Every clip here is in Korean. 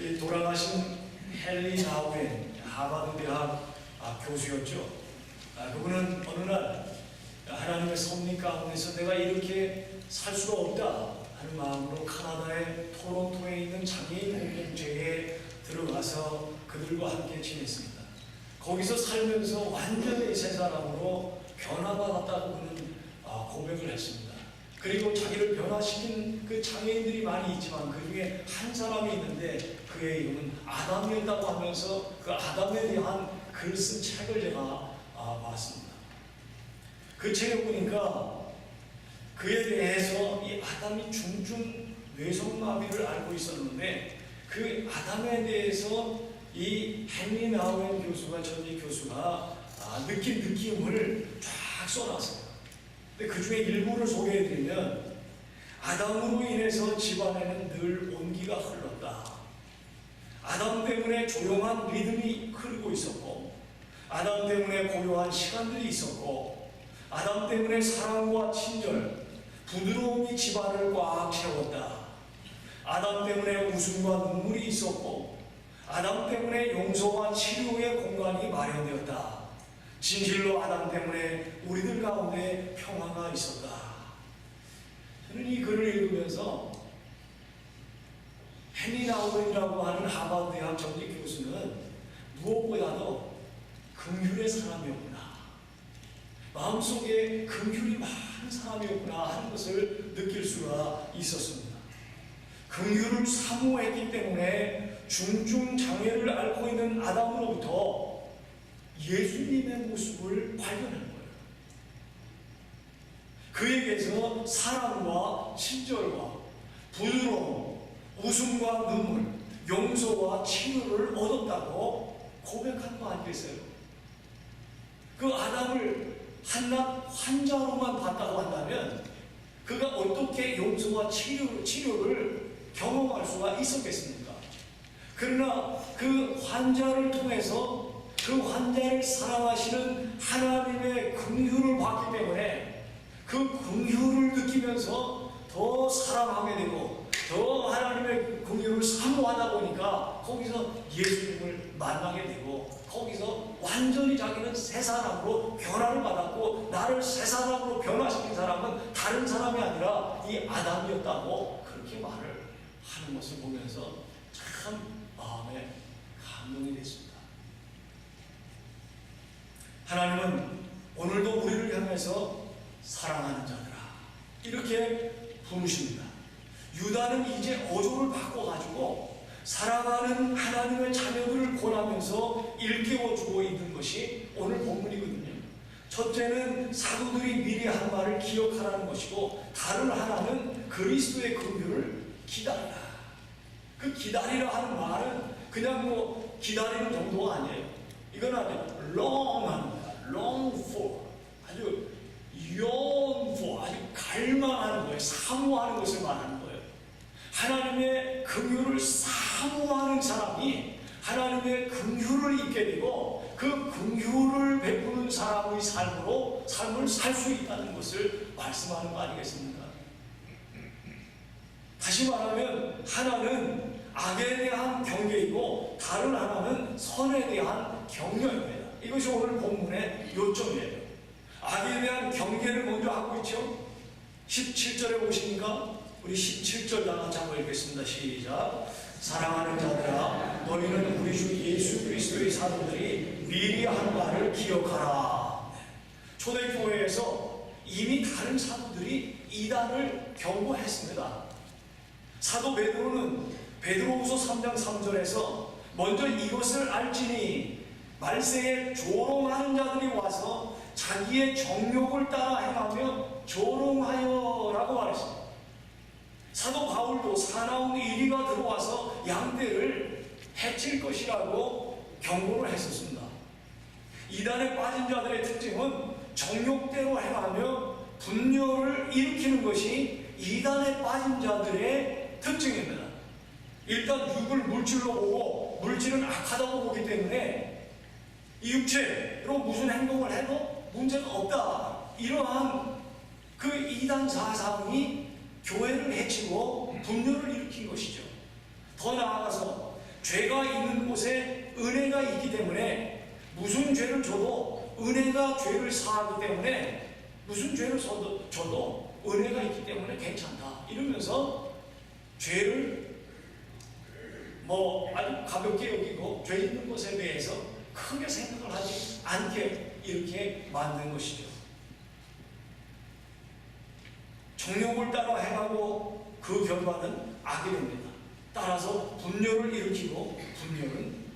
이 돌아가신 헨리 나우엔 하버드 대학 교수였죠. 그분은 어느 날 하나님의 섭리 가운데서 내가 이렇게 살 수가 없다 하는 마음으로 카나다의 토론토에 있는 장애인 공동체에 들어가서 그들과 함께 지냈습니다. 거기서 살면서 완전히 새 사람으로 변화받았다고 그는 고백을 했습니다. 그리고 자기를 변화시킨 그 장애인들이 많이 있지만 그 중에 한 사람이 있는데 그의 이름은 아담이었다고 하면서 그 아담에 대한 글 쓴 책을 제가 봤습니다. 그 책을 보니까 그에 대해서 이 아담이 중증 뇌성마비를 알고 있었는데 그 아담에 대해서 이 헨리 나우엔 교수가 전직 교수가 느낀 느낌을 쫙 써놨어요. 근데 그 중에 일부를 소개해드리면 아담으로 인해서 집안에는 늘 온기가 흘렀다. 아담 때문에 조용한 리듬이 흐르고 있었고 아담 때문에 고요한 시간들이 있었고 아담 때문에 사랑과 친절, 부드러움이 집안을 꽉 채웠다. 아담 때문에 웃음과 눈물이 있었고 아담 때문에 용서와 치료의 공간이 마련되었다. 진실로 아담 때문에 우리들 가운데 평화가 있었다. 저는 이 글을 읽으면서 헨리 나우엔이라고 하는 하버드 대학 전직 교수는 무엇보다도 긍휼의 사람이었구나, 마음속에 긍휼이 많은 사람이었구나 하는 것을 느낄 수가 있었습니다. 긍휼을 사모했기 때문에 중증 장애를 앓고 있는 아담으로부터 예수님의 모습을 발견한 거예요. 그에게서 사랑과 친절과 부드러움, 웃음과 눈물, 용서와 치유를 얻었다고 고백한 거 아니겠어요? 그 아담을 한낱 환자로만 봤다고 한다면 그가 어떻게 용서와 치료를 경험할 수가 있었겠습니까? 그러나 그 환자를 통해서 그 환자를 사랑하시는 하나님의 긍휼을 받기 때문에 그 긍휼을 느끼면서 더 사랑하게 되고 더 하나님의 긍휼을 사모하다 보니까 거기서 예수님을 만나게 되고 거기서 완전히 자기는 새 사람으로 변화를 받았고 나를 새 사람으로 변화시킨 사람은 다른 사람이 아니라 이 아담이었다고 그렇게 말을 하는 것을 보면서 참 마음에 감동이 됐습니다. 하나님은 오늘도 우리를 향해서 사랑하는 자들아 이렇게 부르십니다. 유다는 이제 어조를 바꿔가지고 사랑하는 하나님의 자녀들을 권하면서 일깨워주고 있는 것이 오늘 본문이거든요. 첫째는 사도들이 미리 한 말을 기억하라는 것이고 다른 하나는 그리스도의 긍휼을 기다리라. 그 기다리라 하는 말은 그냥 뭐 기다리는 정도가 아니에요. 이건 아주 long 하는 거야. long for, 아주 yearn for, 아주 갈망하는 거예요. 사모하는 것을 말하는 거예요. 하나님의 긍휼을 사모하는 사람이 하나님의 긍휼을 입게 되고 그 긍휼을 베푸는 사람의 삶을 살 수 있다는 것을 말씀하는 거 아니겠습니까? 다시 말하면 하나는 악에 대한 경계이고 다른 하나는 선에 대한 격려입니다. 이것이 오늘 본문의 요점이에요. 악에 대한 경계를 먼저 하고 있죠. 17절에 보시니까 우리 17절 다 같이 한번 읽겠습니다. 시작. 사랑하는 자들아 너희는 우리 주 예수 그리스도의 사도들이 미리 한 말을 기억하라. 초대교회에서 이미 다른 사도들이 이단을 경고했습니다. 사도 베드로는 베드로후서 3장 3절에서 먼저 이것을 알지니 말세에 조롱하는 자들이 와서 자기의 정욕을 따라 행하며 조롱하여 라고 말했습니다. 사도 바울도 사나운 이리가 들어와서 양떼를 해칠 것이라고 경고를 했었습니다. 이단에 빠진 자들의 특징은 정욕대로 행하며 분열을 일으키는 것이 이단에 빠진 자들의 특징입니다. 일단 육을 물질로 보고 물질은 악하다고 보기 때문에 이 육체로 무슨 행동을 해도 문제가 없다. 이러한 그 이단 사상이 교회를 해치고 분열을 일으킨 것이죠. 더 나아가서 죄가 있는 곳에 은혜가 있기 때문에 무슨 죄를 져도 은혜가 죄를 사하기 때문에 무슨 죄를 져도 은혜가 있기 때문에 괜찮다 이러면서 죄를 아주 가볍게 여기고 죄 있는 것에 대해서 크게 생각을 하지 않게 이렇게 만든 것이죠. 정욕을 따라 행하고 그 결과는 악이 됩니다. 따라서 분열을 일으키고 분열은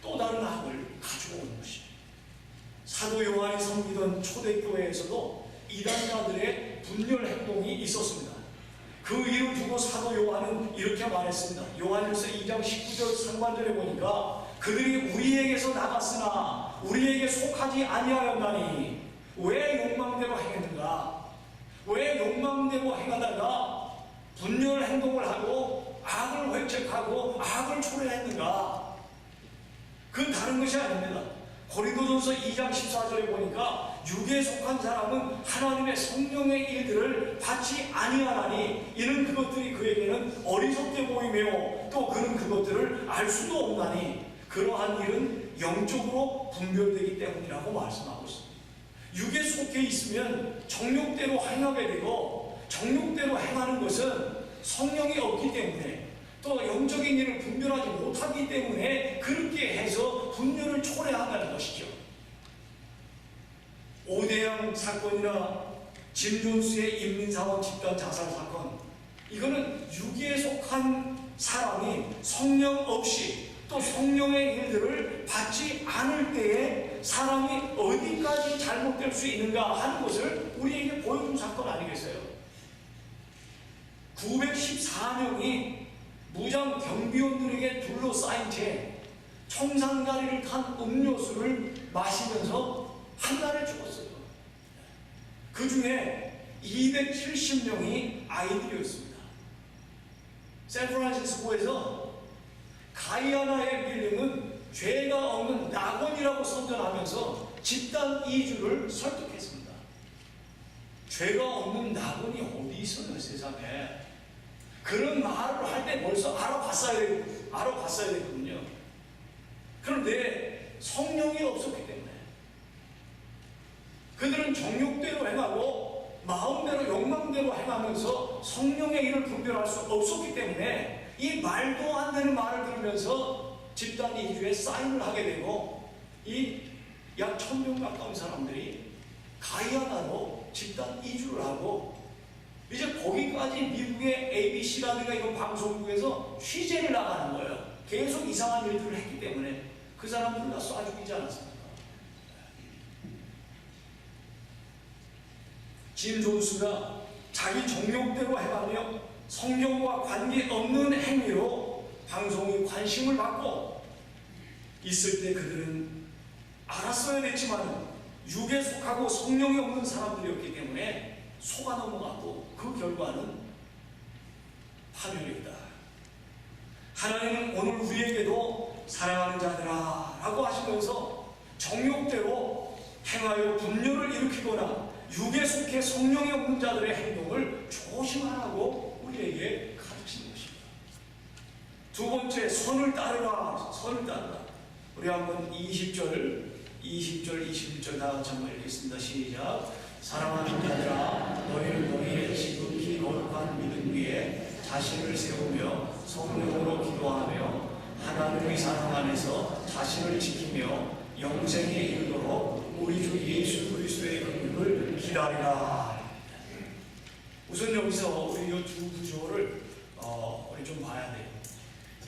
또 다른 악을 가지고 오는 것이죠. 사도 요한이 섬기던 초대교회에서도 이단자들의 분열 행동이 있었습니다. 그 일을 두고 사도 요한은 이렇게 말했습니다. 요한일서 2장 19절 상반절에 보니까 그들이 우리에게서 나갔으나 우리에게 속하지 아니하였나니 왜 욕망대로 행했는가? 왜 욕망대로 행하다가 분열 행동을 하고 악을 획책하고 악을 초래했는가? 그건 다른 것이 아닙니다. 고린도전서 2장 14절에 보니까 육에 속한 사람은 하나님의 성령의 일들을 받지 아니하나니 이는 그것들이 그에게는 어리석게 보이며 또 그는 그것들을 알 수도 없나니 그러한 일은 영적으로 분별되기 때문이라고 말씀하고 있습니다. 육에 속해 있으면 정욕대로 행하게 되고 정욕대로 행하는 것은 성령이 없기 때문에 또 영적인 일을 분별하지 못하기 때문에 그렇게 해서 분열을 초래한다는 것이죠. 오대양 사건이나 짐존스의 인민사원 집단 자살 사건, 이거는 육에 속한 사람이 성령 없이 또 성령의 일들을 받지 않을 때에 사람이 어디까지 잘못될 수 있는가 하는 것을 우리에게 보여준 사건 아니겠어요? 914명이 무장 경비원들에게 둘러싸인 채 청산가리를 탄 음료수를 마시면서 한 달을 죽었어요. 그 중에 270명이 아이들이었습니다. 샌프란시스코에서 가이아나의 빌링은 죄가 없는 낙원이라고 선전하면서 집단 이주를 설득했습니다. 죄가 없는 낙원이 어디 있어요, 세상에? 그런 말을 할 때 벌써 알아봤어야 되거든요. 그런데 성령이 없었기 때문에 그들은 정욕대로 행하고 마음대로 욕망대로 행하면서 성령의 일을 분별할 수 없었기 때문에 이 말도 안 되는 말을 들으면서 집단 이주에 사인을 하게 되고 이 약 1000명 가까운 사람들이 가이아나로 집단 이주를 하고 이제 거기까지 미국의 ABC라든가 이런 방송국에서 취재를 나가는 거예요. 계속 이상한 일들을 했기 때문에 그 사람들을 다 쏴 죽이지 않았습니까? 짐 존스가 자기 정욕대로 행하며 성경과 관계없는 행위로 방송의 관심을 받고 있을 때 그들은 알았어야 됐지만 육에 속하고 성령이 없는 사람들이었기 때문에 속아 넘어가고 그 결과는 파멸이다. 하나님은 오늘 우리에게도 사랑하는 자들아 라고 하시면서 정욕대로 행하여 분열을 일으키거나 육에 속해 성령이 없는 자들의 행동을 조심하라고 우리에게 가르치는 것입니다. 두 번째, 선을 따르라. 선을 따르라. 우리 한번 20절, 21절 다 같이 한번 읽겠습니다. 시작. 사랑하는 자들아, 너희는 너희의 지극히 거룩한 믿음 위에 자신을 세우며 성령으로 기도하며 하나님의 사랑 안에서 자신을 지키며 영생에 이르도록 우리 주 예수 그리스도의 긍휼을 기다리라. 우선 여기서 우리 이 두 구조를 우리 좀 봐야 돼요.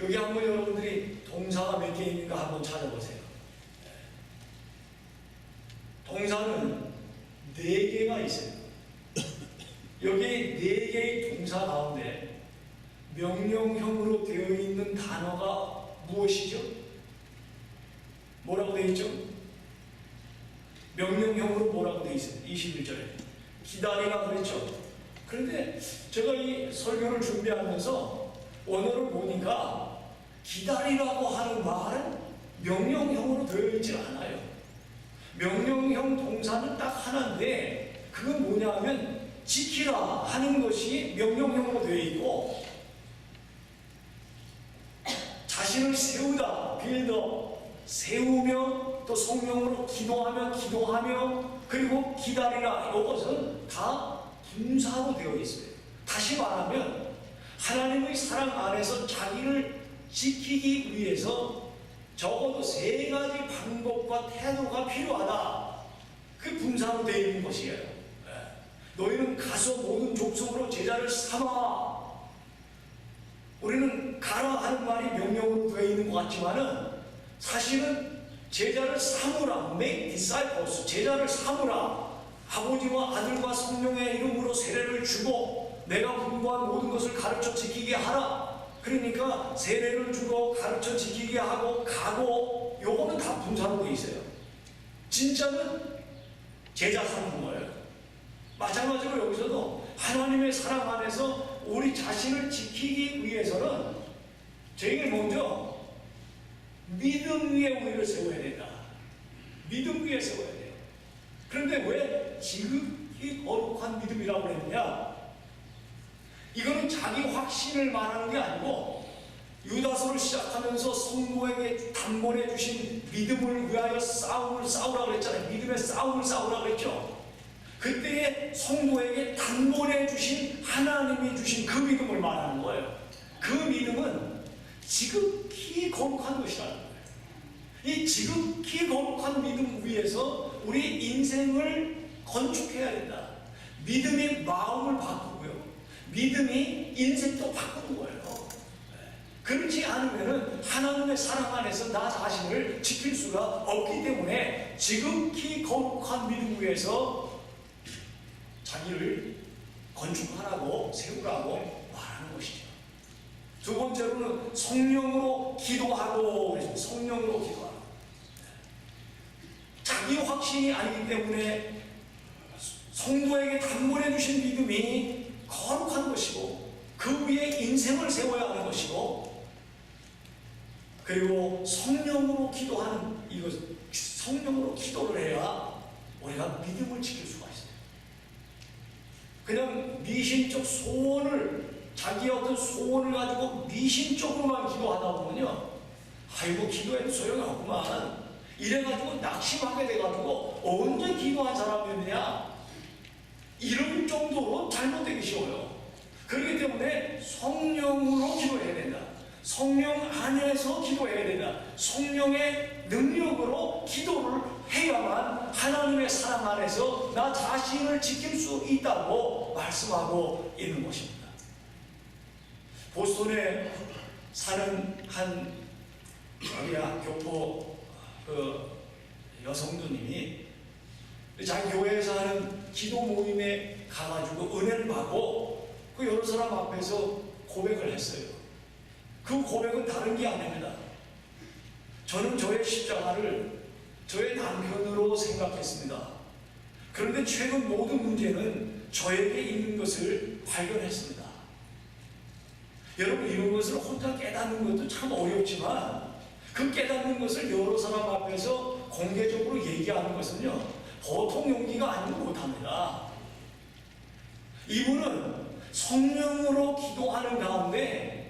여기 한번 여러분들이 동사가 몇 개 있는가 한번 찾아보세요. 동사는 4개가 있어요. 여기 4개의 동사 가운데 명령형으로 되어 있는 단어가 무엇이죠? 뭐라고 되어 있죠? 명령형으로 뭐라고 되어 있어요? 21절에 기다리라 그랬죠. 그런데 제가 이 설교를 준비하면서 원어를 보니까 기다리라고 하는 말은 명령형으로 되어 있지 않아요. 명령형 동사는 딱 하나인데 그건 뭐냐면 지키라 하는 것이 명령형으로 되어 있고 자신을 세우다, 빌더, 세우며 또 성령으로 기도하며 그리고 기다리라. 이것은 다 분사로 되어 있어요. 다시 말하면 하나님의 사랑 안에서 자기를 지키기 위해서 적어도 3가지 방법과 태도가 필요하다. 그 분사로 되어 있는 것이에요. 너희는 가서 모든 족속으로 제자를 삼아. 우리는 가라 하는 말이 명령으로 되어 있는 것 같지만은 사실은 제자를 삼으라, make disciples, 제자를 삼으라. 아버지와 아들과 성령의 이름으로 세례를 주고 내가 분부한 모든 것을 가르쳐 지키게 하라. 그러니까 세례를 주고 가르쳐 지키게 하고 가고, 요거는 다 분사로 되어 있어요. 진짜는 제자 삼는 거예요. 마찬가지로 여기서도 하나님의 사랑 안에서 우리 자신을 지키기 위해서는 제일 먼저 믿음 위에 우리를 세워야 된다. 믿음 위에 세워야 돼요. 그런데 왜 지극히 거룩한 믿음이라고 했느냐? 이거는 자기 확신을 말하는 게 아니고 유다서를 시작하면서 성도에게 단번에 주신 믿음을 위하여 싸움을 싸우라고 그랬잖아요. 믿음의 싸움을 싸우라고 그랬죠. 그때에 성도에게 단번에 주신 하나님이 주신 그 믿음을 말하는 거예요. 그 믿음은 지극히 거룩한 것이라는 거예요. 이 지극히 거룩한 믿음 위에서 우리 인생을 건축해야 된다. 믿음이 마음을 바꾸고요. 믿음이 인생도 바꾸는 거예요. 그렇지 않으면 하나님의 사랑 안에서 나 자신을 지킬 수가 없기 때문에 지극히 거룩한 믿음 위에서 자기를 건축하라고 세우라고 말하는 것이죠. 두 번째로는 성령으로 기도하고, 성령으로 기도하라. 자기 확신이 아니기 때문에 성도에게 단번에 주신 믿음이 거룩한 것이고 그 위에 인생을 세워야 하는 것이고, 그리고 성령으로 기도하는 이것, 성령으로 기도를 해야 우리가 믿음을 지킬 수가 있어요. 그냥 미신적 소원을, 자기의 어떤 소원을 가지고 미신적으로만 기도하다 보면요, 아이고 기도해도 소용이 없구만, 이래가지고 낙심하게 돼가지고 언제 기도한 사람이었느냐, 이런 정도로 잘못되기 쉬워요. 그렇기 때문에 성령으로 기도해야 된다. 성령 안에서 기도해야 된다. 성령의 능력으로 기도를 해야만 하나님의 사랑 안에서 나 자신을 지킬 수 있다고 말씀하고 있는 것입니다. 보스턴에 사는 한 교포 여성도님이 자기 교회에서 하는 기도 모임에 가가지고 은혜를 받고 그 여러 사람 앞에서 고백을 했어요. 그 고백은 다른 게 아닙니다. 저는 저의 십자가를 저의 남편으로 생각했습니다. 그런데 최근 모든 문제는 저에게 있는 것을 발견했습니다. 여러분, 이런 것을 혼자 깨닫는 것도 참 어렵지만 그 깨닫는 것을 여러 사람 앞에서 공개적으로 얘기하는 것은요, 보통 용기가 아니면 못합니다. 이분은 성령으로 기도하는 가운데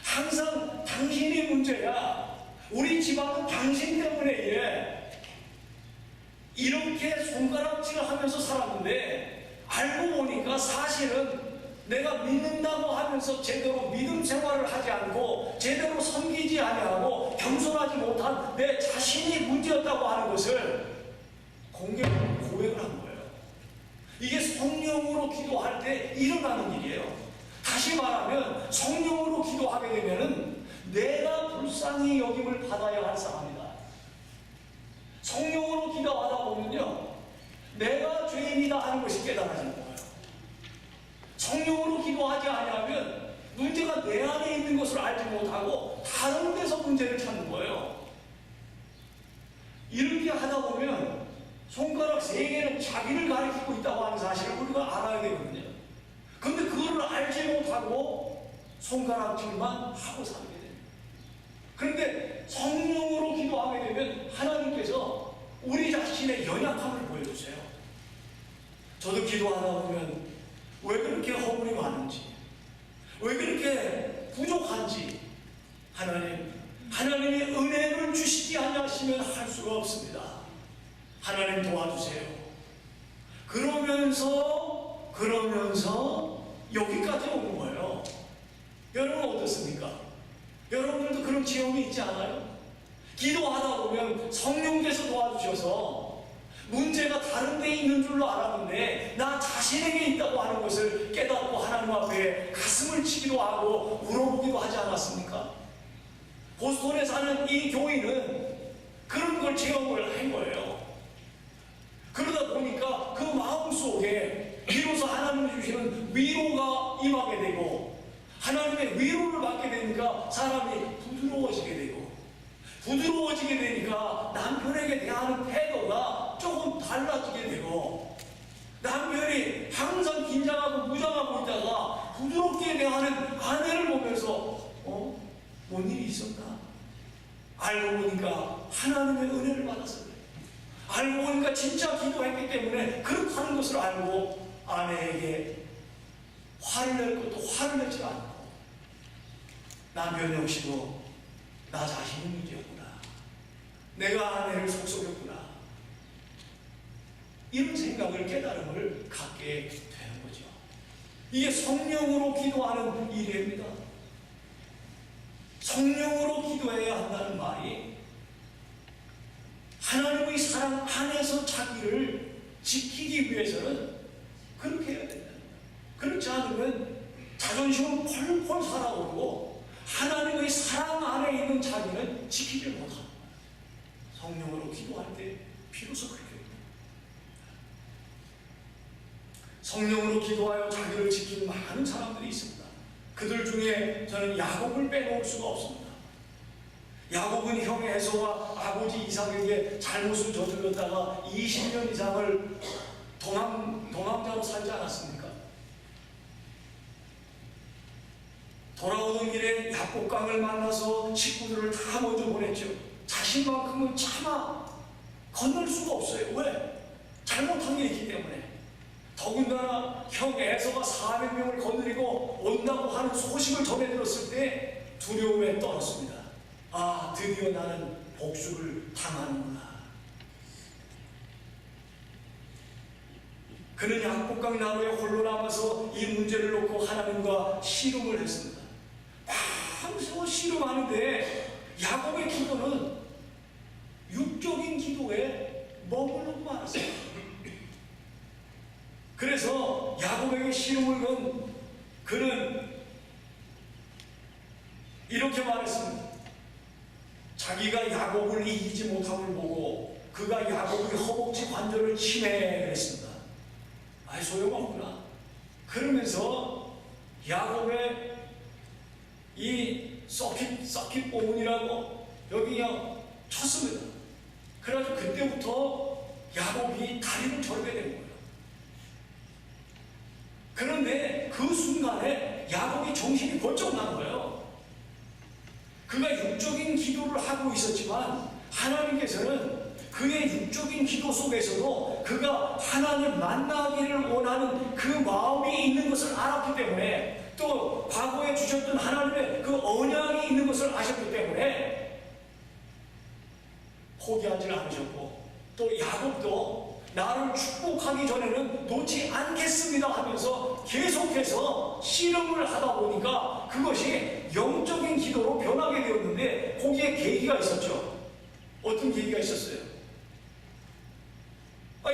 항상 당신이 문제야, 우리 집안은 당신 때문에 이래, 이렇게 손가락질을 하면서 살았는데 알고 보니까 사실은 내가 믿는다고 하면서 제대로 믿음 생활을 하지 않고 제대로 섬기지 아니하고 겸손하지 못한 내 자신이 문제였다고 하는 것을 공개적으로 고백을 한 거예요. 이게 성령으로 기도할 때 일어나는 일이에요. 다시 말하면 성령으로 기도하게 되면은 내가 불쌍히 여김을 받아야 할 사람이다. 성령으로 기도하다 보면요, 내가 죄인이다 하는 것이 깨달아지는 거예요. 성령으로 기도하지 아니하면 문제가 내 안에 있는 것을 알지 못하고 다른 데서 문제를 찾는 거예요. 이렇게 하다 보면 손가락 3개는 자기를 가리키고 있다고 하는 사실을 우리가 알아야 되거든요. 그런데 그거를 알지 못하고 손가락질만 하고 살게 됩니다. 그런데 성령으로 기도하게 되면 하나님께서 우리 자신의 연약함을 보여주세요. 저도 기도하다 보면 왜 그렇게 허물이 많은지, 왜 그렇게 부족한지 하나님 하나님이 은혜를 주시지 않으시면 할 수가 없습니다. 하나님 도와주세요. 그러면서 여기까지 오는 거예요. 여러분 어떻습니까? 여러분들도 그런 체험이 있지 않아요? 기도하다 보면 성령께서 도와주셔서 문제가 다른 데 있는 줄로 알았는데 나 자신에게 있다고 하는 것을 깨닫고 하나님 앞에 가슴을 치기도 하고 물어보기도 하지 않았습니까? 보스턴에 사는 이 교인은 그런 걸 체험을 한 거예요. 그러다 보니까 그 마음속에 비로소 하나님이 주시는 위로가 임하게 되고 하나님의 위로를 받게 되니까 사람이 부드러워지게 되니까 남편에게 대하는 태도가 조금 달라지게 되고 남편이 항상 긴장하고 무장하고 있다가 부드럽게 대하는 아내를 보면서 뭔 일이 있었나? 알고 보니까 하나님의 은혜를 받았어요. 알고 보니까 진짜 기도했기 때문에 그렇다는 것을 알고 아내에게 화를 낼 것도 화를 내지 않고 남편 역시도 나 자신이 문제였구나. 내가 아내를 속속였구나. 이런 생각을 깨달음을 갖게 되는 거죠. 이게 성령으로 기도하는 일입니다. 성령으로 기도해야 한다는 말이 하나님의 사랑 안에서 자기를 지키기 위해서는 그렇게 해야 된다. 그렇지 않으면 자존심은 펄펄 살아오르고 하나님의 사랑 안에 있는 자기는 지키지 못합니다. 성령으로 기도할 때 비로소 그렇게 됩니다. 성령으로 기도하여 자기를 지키는 많은 사람들이 있습니다. 그들 중에 저는 야곱을 빼놓을 수가 없습니다. 야곱은 형 에서와 아버지 이삭에게 잘못을 저질렀다가 20년 이상을 도망자로 살지 않았습니까? 돌아오던 길에 야복강을 만나서 식구들을 다 먼저 보냈죠. 자신만큼은 차마 건널 수가 없어요. 왜? 잘못한 게 있기 때문에. 더군다나 형 에서가 400명을 거느리고 온다고 하는 소식을 전해 들었을 때 두려움에 떨었습니다. 아, 드디어 나는 복수를 당하는구나. 그는 야복강 나루에 홀로 남아서 이 문제를 놓고 하나님과 씨름을 했습니다. 밤새워 씨름하는데 야곱의 기도는 육적인 기도에 머무르고 말았어요. 그래서 야곱에게 씨름을 건 그는 이렇게 말했습니다. 자기가 야곱을 이기지 못함을 보고 그가 야곱의 허벅지 관절을 치매 그랬습니다. 아이 소용없구나. 그러면서 야곱의 이 서킷 부분이라고 여기 그냥 쳤습니다. 그래가지고 그때부터 야곱이 다리를 절게 된 거예요. 그런데 그 순간에 야곱이 정신이 번쩍 난 거예요. 그가 육적인 기도를 하고 있었지만 하나님께서는 그의 육적인 기도 속에서도 그가 하나님 만나기를 원하는 그 마음이 있는 것을 알았기 때문에 또 과거에 주셨던 하나님의 그 언약이 있는 것을 아셨기 때문에 포기하지 않으셨고 또 야곱도 나를 축복하기 전에는 놓지 않겠습니다 하면서 계속해서 씨름을 하다 보니까 그것이 영적인 기도로 변하게 되었는데 거기에 계기가 있었죠. 어떤 계기가 있었어요?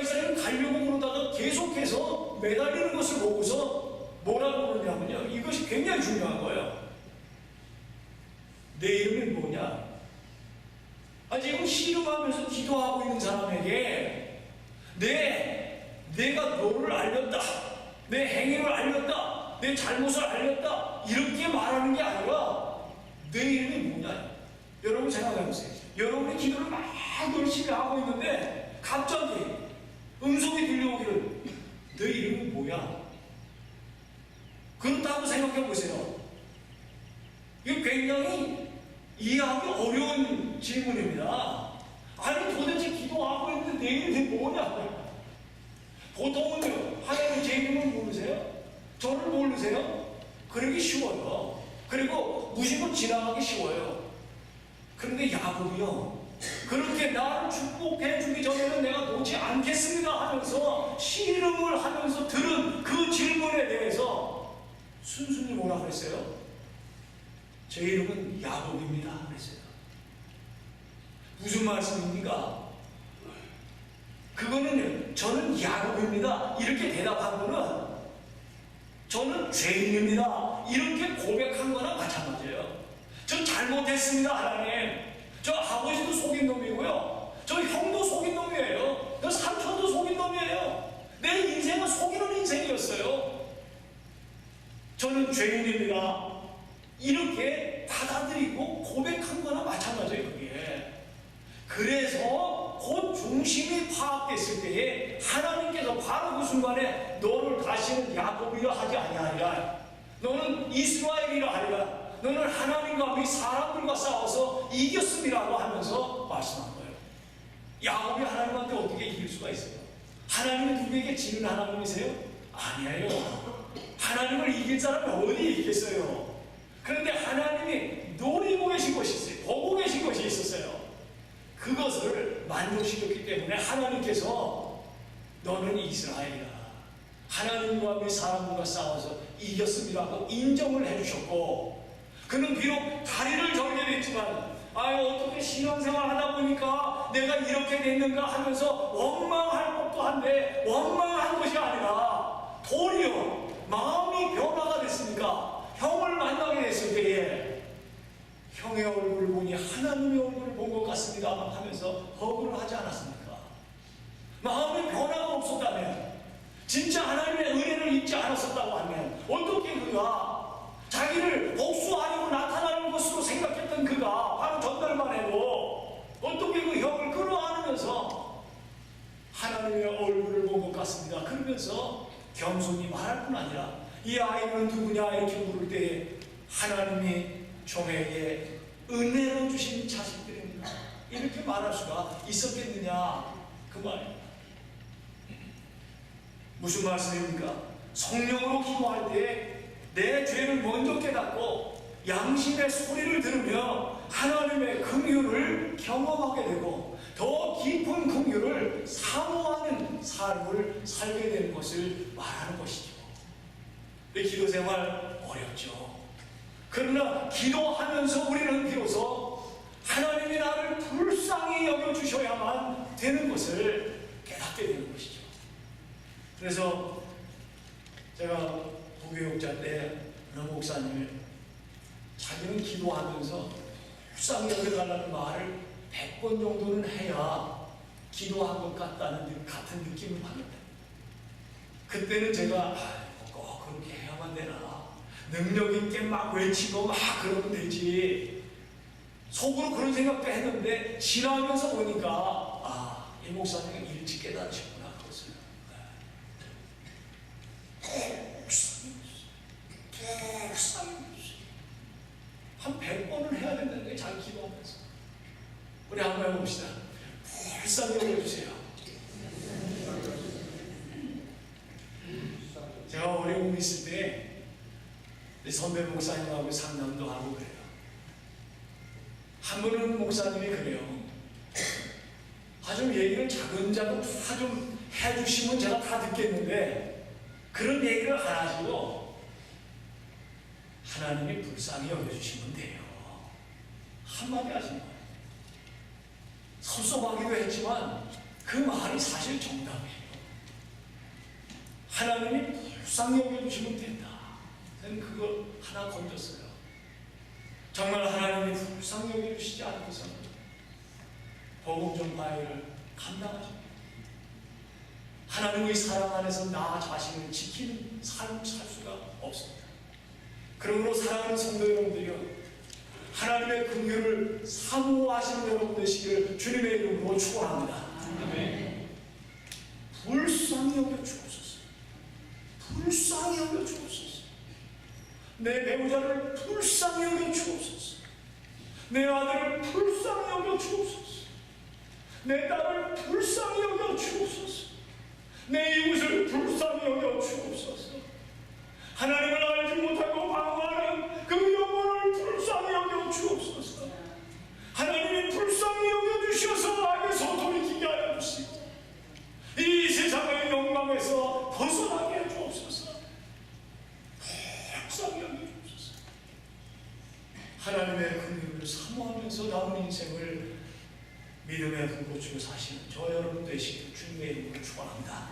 이 사람은 가려고 그러다가 계속해서 매달리는 것을 보고서 뭐라고 그러냐면요. 이것이 굉장히 중요한 거예요. 내 이름이 뭐냐? 지금 씨름하면서 기도하고 있는 사람에게 내가 너를 알렸다. 내 행위를 알렸다. 내 잘못을 알렸다. 이렇게 말하는 게 아니라 내 이름이 뭐냐? 여러분 생각해보세요. 여러분이 기도를 막 열심히 하고 있는데 갑자기 음성이 들려오기를 내 이름이 뭐야? 그렇다고 생각해보세요. 이거 굉장히 이해하기 어려운 질문입니다. 아니 도대체 기도하고 있는데 내 이름이 뭐냐? 보통은요, 하나님 제 이름을 모르세요? 저를 모르세요? 그러기 쉬워요. 그리고 무심코 지나가기 쉬워요. 그런데 야곱이요, 그렇게 나를 축복해 주기 전에는 내가 놓지 않겠습니다 하면서 씨름을 하면서 들은 그 질문에 대해서 순순히 뭐라 그랬어요? 제 이름은 야곱입니다 그랬어요. 무슨 말씀입니까? 그거는 저는 야곱입니다 이렇게 대답한 거는 저는 죄인입니다 이렇게 고백한 거나 마찬가지예요. 저 잘못했습니다 하나님. 저 아버지도 속인 놈이고요, 저 형도 속인 놈이에요, 저 삼촌도 속인 놈이에요. 내 인생은 속이는 인생이었어요. 저는 죄인입니다 이렇게 받아들이고 고백한 거나 마찬가지예요 그게. 그래서 곧 중심이 파악됐을 때에 하나님께서 바로 그 순간에 너를 다시는 야곱이라 하지 아니하리라, 너는 이스라엘이라 하리라, 너는 하나님과 우리 사람들과 싸워서 이겼음이라고 하면서 말씀한 거예요. 야곱이 하나님한테 어떻게 이길 수가 있어요? 하나님은 누구에게 지는 하나님이세요? 아니에요. 하나님을 이길 사람이 어디 있겠어요? 그런데 하나님이 노리고 계신 것이 있어요. 보고 계신 것이 있었어요. 그것을 만족시켰기 때문에 하나님께서 너는 이스라엘이라, 하나님과 우리 사람들과 싸워서 이겼음이라고 인정을 해주셨고, 그는 비록 다리를 절게 됐지만 어떻게 신앙생활 하다 보니까 내가 이렇게 됐는가 하면서 원망할 법도 한데 원망한 것이 아니라 도리어 마음이 변화가 됐으니까 형을 만나게 됐을 때에 형의 얼굴을 보니 하나님의 얼굴을 본 것 같습니다 하면서 허구를 하지 않았습니까? 마음의 변화가 없었다면, 진짜 하나님의 은혜를 입지 않았었다고 하면 어떻게 그가 자기를 복수하려고 나타나는 것으로 생각했던 그가 바로 전날만 해도 어떻게 그 형을 끌어안으면서 하나님의 얼굴을 본 것 같습니다 그러면서 겸손히 말할 뿐 아니라 이 아이는 누구냐 이렇게 물을 때에 하나님이 종에게 은혜로 주신 자식들입니다 이렇게 말할 수가 있었겠느냐 그 말입니다. 무슨 말씀입니까? 성령으로 기도할 때 내 죄를 먼저 깨닫고 양심의 소리를 들으며 하나님의 긍휼을 경험하게 되고 더 깊은 긍휼을 사모하는 삶을 살게 되는 것을 말하는 것이죠. 기도 생활 어렵죠. 그러나 기도하면서 우리는 비로소 하나님이 나를 불쌍히 여겨주셔야만 되는 것을 깨닫게 되는 것이죠. 그래서 제가 부교육자 때 어느 목사님을 자기는 기도하면서 불쌍히 여겨달라는 말을 100번 정도는 해야 기도한 것 같은 느낌을 받는다. 그때는 제가 꼭 그렇게 해야만 되나, 능력 있게 막 외치고 막 그러면 되지, 속으로 그런 생각도 했는데 지나면서 보니까 이 목사님은 일찍 깨달으셨구나 그것을. 한 100번을 해야 된다는 게 자기 기도하면서. 우리 한번 해봅시다. 불쌍히 여겨주세요. 제가 어려움 있을 때 선배 목사님하고 상담도 하고 그래요. 한 번은 목사님이 그래요. 좀 얘기를 차근차근 다 좀 해주시면 제가 다 듣겠는데 그런 얘기를 안 하시고 하나님이 불쌍히 여겨주시면 돼요. 한마디 하신 거예요. 섭섭하기도 했지만 그 말이 사실 정답이에요. 하나님이 불쌍히 여겨주시면 된다. 저는 그거 하나 건졌어요. 정말 하나님이 불쌍히 여겨주시지 않고서는 복음 전파의 일을 감당하지 못해요. 하나님의 사랑 안에서 나 자신을 지키는 삶을 살 수가 없습니다. 그러므로 사랑하는 성도 여러분들이요, 하나님의 긍휼을 사모하시는 여러분 되시기를 주님의 이름으로 축원합니다. 아멘. 불쌍히 여겨 주옵소서. 불쌍히 여겨 주옵소서. 내 배우자를 불쌍히 여겨 주옵소서. 내 아들을 불쌍히 여겨 주옵소서. 내 딸을 불쌍히 여겨 주옵소서. 내 이웃을 불쌍히 여겨 주옵소서. 하나님을 알지 못하고 방황하는 그 영혼을 불쌍히 여겨 주옵소서. 하나님 하나님의 긍휼을 사모하면서 남은 인생을 믿음의 불꽃으로 사시는 저 여러분 되시길 주님의 이름으로 축원합니다.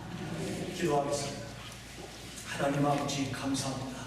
기도하겠습니다. 하나님 아버지 감사합니다.